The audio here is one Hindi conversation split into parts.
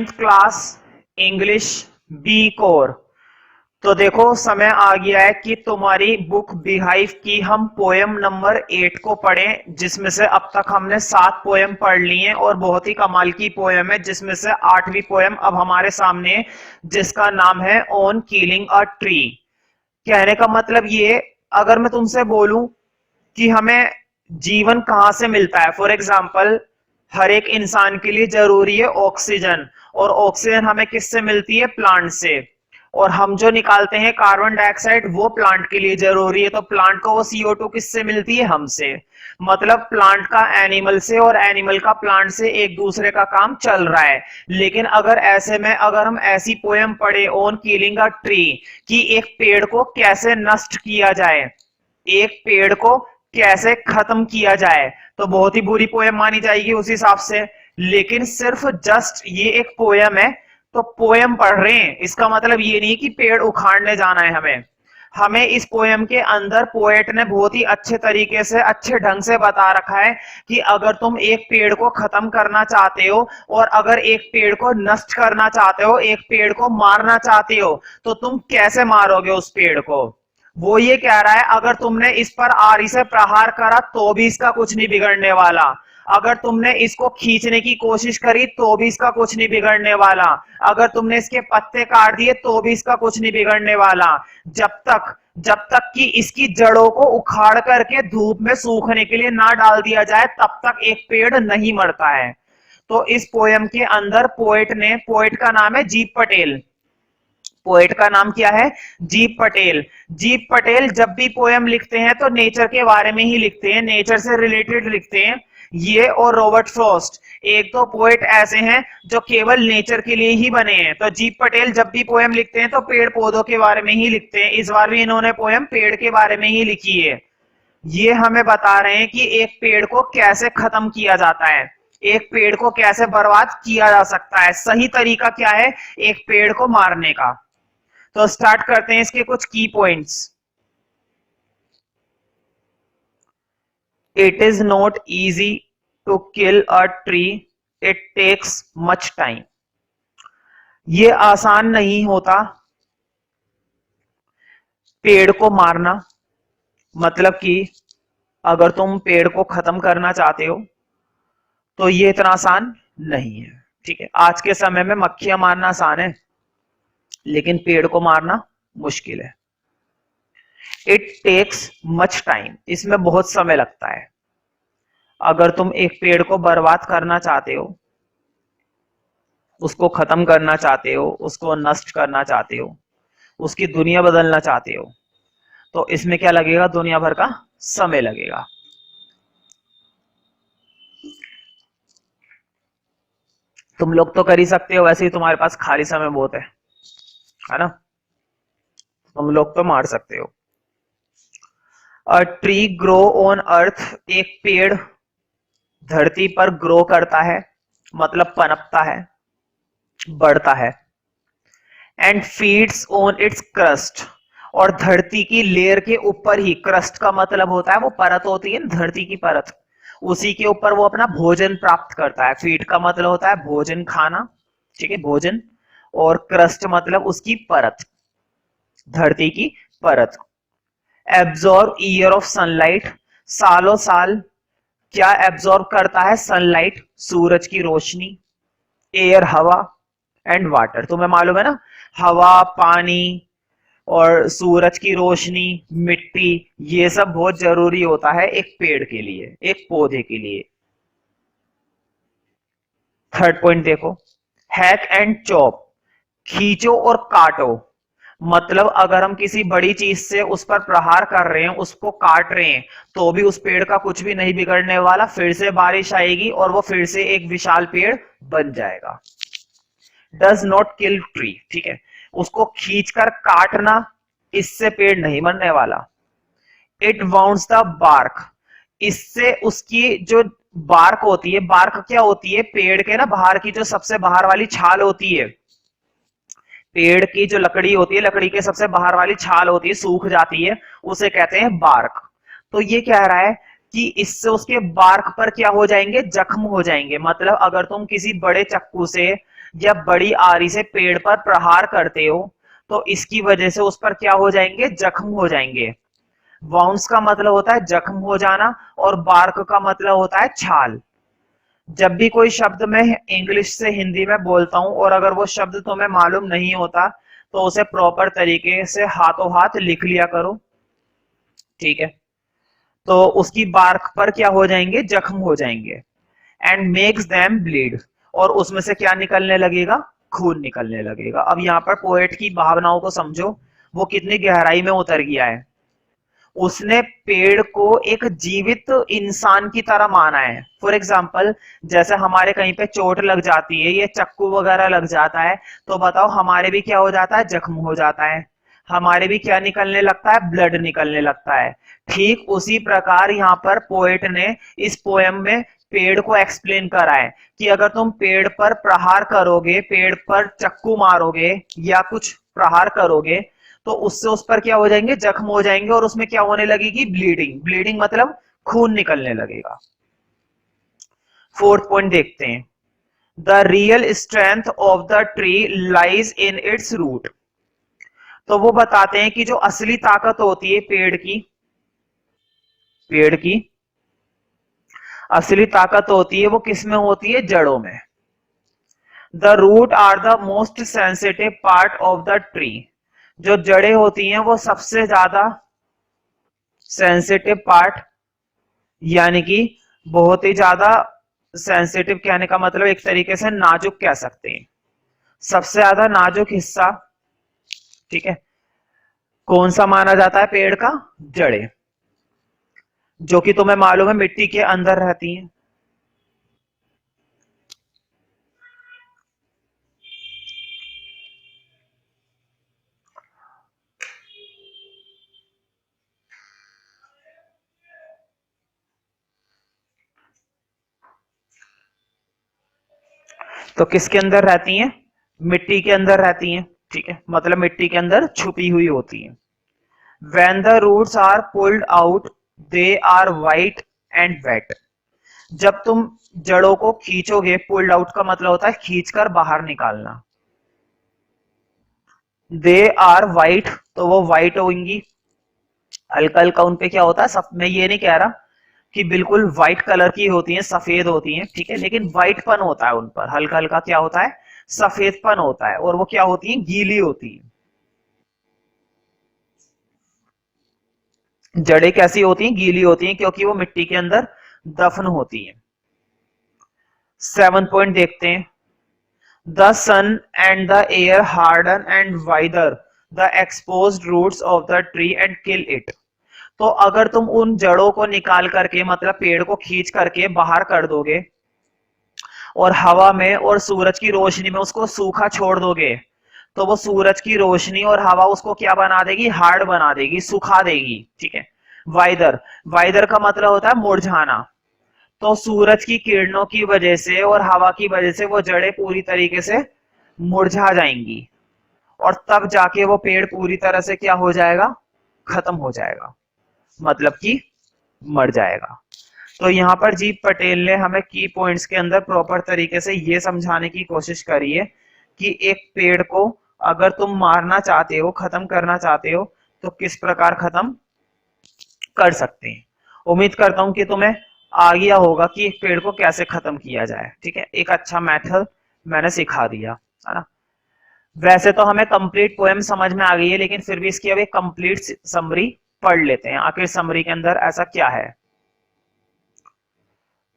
9th class English B core. तो देखो समय आ गया है कि तुम्हारी बुक बीहाइव की हम पोयम नंबर 8 को पढ़ें, जिसमें से अब तक हमने 7 पोयम पढ़ ली हैं और बहुत ही कमाल की पोयम है, जिसमें से 8वीं पोयम अब हमारे सामने है, जिसका नाम है ऑन किलिंग अ ट्री। कहने का मतलब ये, अगर मैं तुमसे बोलूं कि हमें जीवन कहां से मिलता है, फॉर एग्जाम्पल हर एक इंसान के लिए जरूरी है ऑक्सीजन, और ऑक्सीजन हमें किससे मिलती है? प्लांट से। और हम जो निकालते हैं कार्बन डाइऑक्साइड वो प्लांट के लिए जरूरी है, तो प्लांट को वो CO2 किससे मिलती है? हमसे। मतलब प्लांट का एनिमल से और एनिमल का प्लांट से एक दूसरे का काम चल रहा है। लेकिन अगर ऐसे में अगर हम ऐसी पोयम पढ़े ऑन किलिंग अ ट्री कि एक पेड़ को कैसे नष्ट किया जाए, एक पेड़ को कैसे खत्म किया जाए, तो बहुत ही बुरी पोयम मानी जाएगी उस हिसाब से। लेकिन सिर्फ जस्ट ये एक पोयम है, तो पोयम पढ़ रहे हैं इसका मतलब ये नहीं कि पेड़ उखाड़ने जाना है हमें। हमें इस पोयम के अंदर पोएट ने बहुत ही अच्छे तरीके से, अच्छे ढंग से बता रखा है कि अगर तुम एक पेड़ को खत्म करना चाहते हो और अगर एक पेड़ को नष्ट करना चाहते हो, एक पेड़ को मारना चाहते हो, तो तुम कैसे मारोगे उस पेड़ को। वो ये कह रहा है अगर तुमने इस पर आरी से प्रहार करा तो भी इसका कुछ नहीं बिगड़ने वाला, अगर तुमने इसको खींचने की कोशिश करी तो भी इसका कुछ नहीं बिगड़ने वाला, अगर तुमने इसके पत्ते काट दिए तो भी इसका कुछ नहीं बिगड़ने वाला, जब तक कि इसकी जड़ों को उखाड़ करके धूप में सूखने के लिए ना डाल दिया जाए तब तक एक पेड़ नहीं मरता है। तो इस पोयम के अंदर पोएट का नाम है जीप पटेल। पोएट का नाम क्या है? जीप पटेल। जीप पटेल जब भी पोयम लिखते हैं तो नेचर के बारे में ही लिखते हैं, नेचर से रिलेटेड लिखते हैं। ये और रॉबर्ट फ्रॉस्ट एक दो पोएट ऐसे हैं जो केवल नेचर के लिए ही बने हैं। तो जीप पटेल जब भी पोयम लिखते हैं तो पेड़ पौधों के बारे में ही लिखते हैं। इस बार भी इन्होंने पोयम पेड़ के बारे में ही लिखी है। ये हमें बता रहे हैं कि एक पेड़ को कैसे खत्म किया जाता है, एक पेड़ को कैसे बर्बाद किया जा सकता है, सही तरीका क्या है एक पेड़ को मारने का। तो स्टार्ट करते हैं इसके कुछ की points. It is not easy to kill a tree, it takes much time. ये आसान नहीं होता पेड़ को मारना, मतलब कि अगर तुम पेड़ को खत्म करना चाहते हो तो ये इतना आसान नहीं है। ठीक है, आज के समय में मक्खियां मारना आसान है लेकिन पेड़ को मारना मुश्किल है। इट टेक्स मच टाइम, इसमें बहुत समय लगता है। अगर तुम एक पेड़ को बर्बाद करना चाहते हो, उसको खत्म करना चाहते हो, उसको नष्ट करना चाहते हो, उसकी दुनिया बदलना चाहते हो, तो इसमें क्या लगेगा? दुनिया भर का समय लगेगा। तुम लोग तो कर ही सकते हो, वैसे ही तुम्हारे पास खाली समय बहुत है ना, तुम लोग तो मार सकते हो। A tree grow on earth, एक पेड़ धरती पर ग्रो करता है, मतलब पनपता है, बढ़ता है। And feeds on it's crust, और धरती की लेयर के ऊपर ही, क्रस्ट का मतलब होता है वो परत होती है ना, धरती की परत, उसी के ऊपर वो अपना भोजन प्राप्त करता है। फीड का मतलब होता है भोजन, खाना, ठीक है, भोजन। और क्रस्ट मतलब उसकी परत, धरती की परत। एब्जॉर्ब ईयर ऑफ सनलाइट, सालों साल क्या एब्जॉर्ब करता है? सनलाइट, सूरज की रोशनी। एयर हवा, एंड वाटर, तुम्हें मालूम है ना, हवा, पानी और सूरज की रोशनी, मिट्टी, ये सब बहुत जरूरी होता है एक पेड़ के लिए, एक पौधे के लिए। थर्ड पॉइंट देखो, हैक एंड चॉप, खींचो और काटो। मतलब अगर हम किसी बड़ी चीज से उस पर प्रहार कर रहे हैं, उसको काट रहे हैं, तो भी उस पेड़ का कुछ भी नहीं बिगड़ने वाला, फिर से बारिश आएगी और वो फिर से एक विशाल पेड़ बन जाएगा। डज नॉट किल ट्री, ठीक है, उसको खींचकर काटना, इससे पेड़ नहीं बनने वाला। इट वाउंड्स द बार्क, इससे उसकी जो बार्क होती है, बार्क क्या होती है? पेड़ के ना बाहर की जो सबसे बाहर वाली छाल होती है, पेड़ की जो लकड़ी होती है, लकड़ी के सबसे बाहर वाली छाल होती है, सूख जाती है, उसे कहते हैं बार्क। तो ये कह रहा है कि इससे उसके बार्क पर क्या हो जाएंगे? जख्म हो जाएंगे। मतलब अगर तुम किसी बड़े चाकू से या बड़ी आरी से पेड़ पर प्रहार करते हो तो इसकी वजह से उस पर क्या हो जाएंगे, जख्म हो जाएंगे। वाउंस का मतलब होता है जख्म हो जाना और बार्क का मतलब होता है छाल। जब भी कोई शब्द मैं इंग्लिश से हिंदी में बोलता हूं और अगर वो शब्द तुम्हें मालूम नहीं होता तो उसे प्रॉपर तरीके से हाथों हाथ लिख लिया करो, ठीक है। तो उसकी बार्क पर क्या हो जाएंगे, जख्म हो जाएंगे। एंड मेक्स देम ब्लीड, और उसमें से क्या निकलने लगेगा, खून निकलने लगेगा। अब यहाँ पर पोएट की भावनाओं को समझो, वो कितनी गहराई में उतर गया है। उसने पेड़ को एक जीवित इंसान की तरह माना है। फॉर एग्जाम्पल, जैसे हमारे कहीं पे चोट लग जाती है, ये चक्कू वगैरह लग जाता है, तो बताओ हमारे भी क्या हो जाता है, जख्म हो जाता है, हमारे भी क्या निकलने लगता है, ब्लड निकलने लगता है। ठीक उसी प्रकार यहाँ पर पोएट ने इस पोएम में पेड़ को एक्सप्लेन करा है कि अगर तुम पेड़ पर प्रहार करोगे, पेड़ पर चक्कू मारोगे या कुछ प्रहार करोगे तो उससे उस पर क्या हो जाएंगे, जख्म हो जाएंगे और उसमें क्या होने लगेगी, ब्लीडिंग। ब्लीडिंग मतलब खून निकलने लगेगा। फोर्थ पॉइंट देखते हैं, the real strength of the tree lies in its root. तो वो बताते हैं कि जो असली ताकत होती है पेड़ की असली ताकत होती है वो किस में होती है, जड़ों में। The root are the most sensitive part of the tree. जो जड़ें होती हैं वो सबसे ज्यादा सेंसिटिव पार्ट, यानी कि बहुत ही ज्यादा सेंसिटिव कहने का मतलब एक तरीके से नाजुक कह सकते हैं, सबसे ज्यादा नाजुक हिस्सा, ठीक है। कौन सा माना जाता है पेड़ का, जड़ें, जो कि तुम्हें मालूम है मिट्टी के अंदर रहती हैं। तो किसके अंदर रहती हैं, मिट्टी के अंदर रहती हैं, ठीक है, मतलब मिट्टी के अंदर छुपी हुई होती हैं। When the roots are pulled out, they are white and wet. जब तुम जड़ों को खींचोगे, पुल्ड आउट का मतलब होता है खींचकर बाहर निकालना। दे आर व्हाइट, तो वो व्हाइट होंगी। हल्का हल्का उनपे क्या होता है, सब मैं ये नहीं कह रहा कि बिल्कुल व्हाइट कलर की होती है, सफेद होती है, ठीक है, लेकिन व्हाइटपन होता है उन पर, हल्का हल्का क्या होता है, सफेदपन होता है। और वो क्या होती है, गीली होती है। जड़ें कैसी होती हैं, गीली होती हैं, क्योंकि वो मिट्टी के अंदर दफन होती हैं। 7 पॉइंट देखते हैं, the sun and the air harden and weather the exposed roots of the tree and kill it. तो अगर तुम उन जड़ों को निकाल करके, मतलब पेड़ को खींच करके बाहर कर दोगे और हवा में और सूरज की रोशनी में उसको सूखा छोड़ दोगे, तो वो सूरज की रोशनी और हवा उसको क्या बना देगी, हार्ड बना देगी, सुखा देगी, ठीक है। वाइदर, वाइदर का मतलब होता है मुरझाना। तो सूरज की किरणों की वजह से और हवा की वजह से वो जड़ें पूरी तरीके से मुरझा जाएंगी और तब जाके वो पेड़ पूरी तरह से क्या हो जाएगा, खत्म हो जाएगा, मतलब कि मर जाएगा। तो यहाँ पर जी पटेल ने हमें की पॉइंट्स के अंदर प्रॉपर तरीके से ये समझाने की कोशिश करी है कि एक पेड़ को अगर तुम मारना चाहते हो, खत्म करना चाहते हो, तो किस प्रकार खत्म कर सकते हैं। उम्मीद करता हूं कि तुम्हें आ गया होगा कि एक पेड़ को कैसे खत्म किया जाए, ठीक है। एक अच्छा मेथड मैंने सिखा दिया, है ना। वैसे तो हमें कंप्लीट पोएम समझ में आ गई है, लेकिन फिर भी इसकी अब एक कंप्लीट समरी पढ़ लेते हैं, आखिर समरी के अंदर ऐसा क्या है।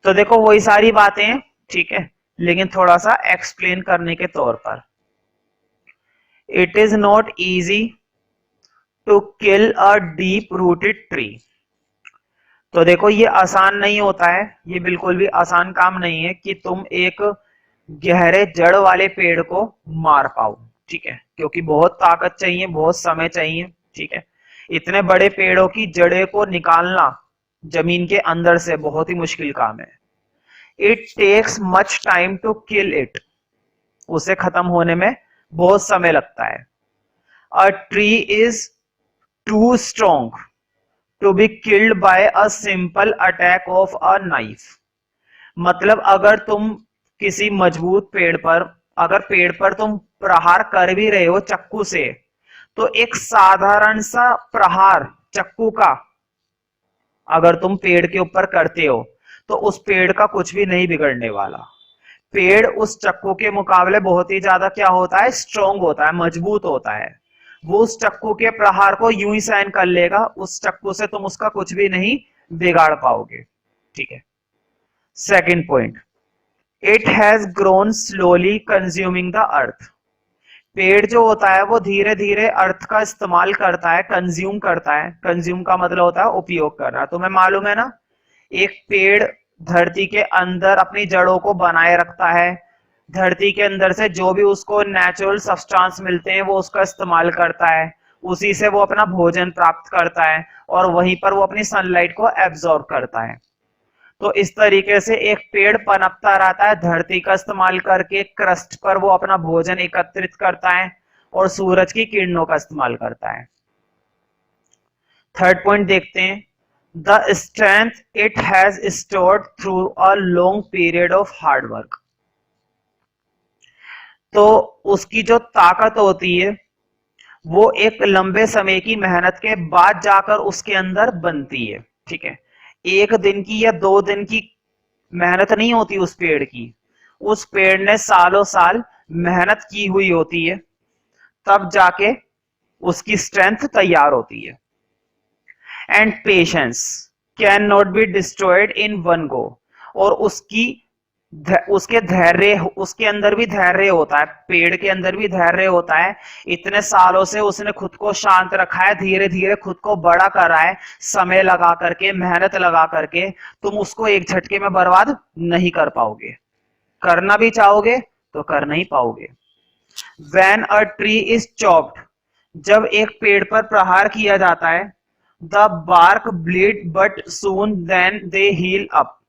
तो देखो वही सारी बातें, ठीक है, लेकिन थोड़ा सा एक्सप्लेन करने के तौर पर। It is not easy to kill a deep rooted tree. तो देखो ये आसान नहीं होता है, ये बिल्कुल भी आसान काम नहीं है कि तुम एक गहरे जड़ वाले पेड़ को मार पाओ, ठीक है, क्योंकि बहुत ताकत चाहिए, बहुत समय चाहिए, ठीक है। इतने बड़े पेड़ों की जड़ें को निकालना जमीन के अंदर से बहुत ही मुश्किल काम है। It takes much time to kill it, उसे खत्म होने में बहुत समय लगता है। A tree is too strong to be killed by a simple attack of a knife. मतलब अगर तुम किसी मजबूत पेड़ पर अगर पेड़ पर तुम प्रहार कर भी रहे हो चक्कू से, तो एक साधारण सा प्रहार चक्कू का अगर तुम पेड़ के ऊपर करते हो तो उस पेड़ का कुछ भी नहीं बिगड़ने वाला। पेड़ उस चक्कू के मुकाबले बहुत ही ज्यादा क्या होता है, स्ट्रोंग होता है, मजबूत होता है। वो उस चक्कू के प्रहार को यूं ही सहन कर लेगा, उस चक्कू से तुम उसका कुछ भी नहीं बिगाड़ पाओगे। ठीक है। Second point, it has grown slowly consuming the earth. पेड़ जो होता है वो धीरे धीरे अर्थ का इस्तेमाल करता है, कंज्यूम करता है। कंज्यूम का मतलब होता है उपयोग करना। तुम्हें मालूम है ना, एक पेड़ धरती के अंदर अपनी जड़ों को बनाए रखता है, धरती के अंदर से जो भी उसको नेचुरल सब्सटेंस मिलते हैं वो उसका इस्तेमाल करता है, उसी से वो अपना भोजन प्राप्त करता है और वहीं पर वो अपनी सनलाइट को एब्जॉर्ब करता है। तो इस तरीके से एक पेड़ पनपता रहता है, धरती का इस्तेमाल करके क्रस्ट पर वो अपना भोजन एकत्रित करता है और सूरज की किरणों का इस्तेमाल करता है। थर्ड पॉइंट देखते हैं, the strength it has stored through a long period of hard work. तो उसकी जो ताकत होती है वो एक लंबे समय की मेहनत के बाद जाकर उसके अंदर बनती है। ठीक है। एक दिन की या 2 दिन की मेहनत नहीं होती उस पेड़ की, उस पेड़ ने सालों साल मेहनत की हुई होती है, तब जाके उसकी स्ट्रेंथ तैयार होती है। And patience can not be destroyed in one go. और उसके धैर्य, उसके अंदर भी धैर्य होता है, पेड़ के अंदर भी धैर्य होता है। इतने सालों से उसने खुद को शांत रखा है, धीरे धीरे खुद को बड़ा करा है, समय लगा करके, मेहनत लगा करके। तुम उसको एक झटके में बर्बाद नहीं कर पाओगे, करना भी चाहोगे तो कर नहीं पाओगे। When a tree is chopped, जब एक पेड़ पर प्रहार किया जाता है, the bark bleed but soon then they heal up।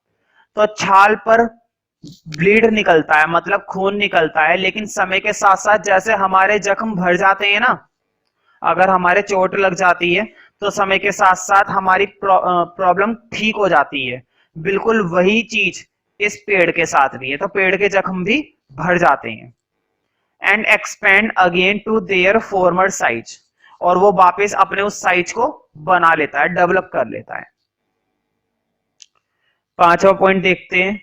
तो छाल पर ब्लीड निकलता है, मतलब खून निकलता है, लेकिन समय के साथ साथ जैसे हमारे जख्म भर जाते हैं ना, अगर हमारे चोट लग जाती है तो समय के साथ साथ हमारी प्रॉब्लम ठीक हो जाती है। बिल्कुल वही चीज इस पेड़ के साथ भी है, तो पेड़ के जख्म भी भर जाते हैं। And expand again to their former size, और वो वापस अपने उस साइज को बना लेता है, डेवलप कर लेता है। पांचवा पॉइंट देखते हैं,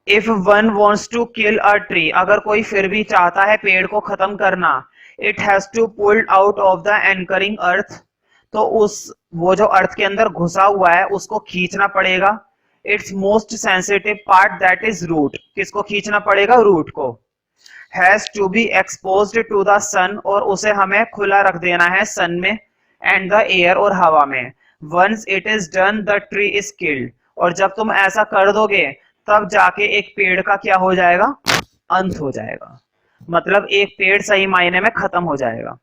if one wants to kill a tree, अगर कोई फिर भी चाहता है पेड़ को खत्म करना, it has to pulled out of the anchoring earth, तो वो जो अर्थ के अंदर घुसा हुआ है उसको खींचना पड़ेगा। It's most sensitive part that is root, किसको खींचना पड़ेगा, रूट को। Has to be exposed to the sun, और उसे हमें खुला रख देना है सन में, एंड द एयर, और हवा में। Once it is done the tree is killed, और जब तुम ऐसा कर दोगे तब जाके एक पेड़ का क्या हो जाएगा, अंत हो जाएगा, मतलब एक पेड़ सही मायने में खत्म हो जाएगा।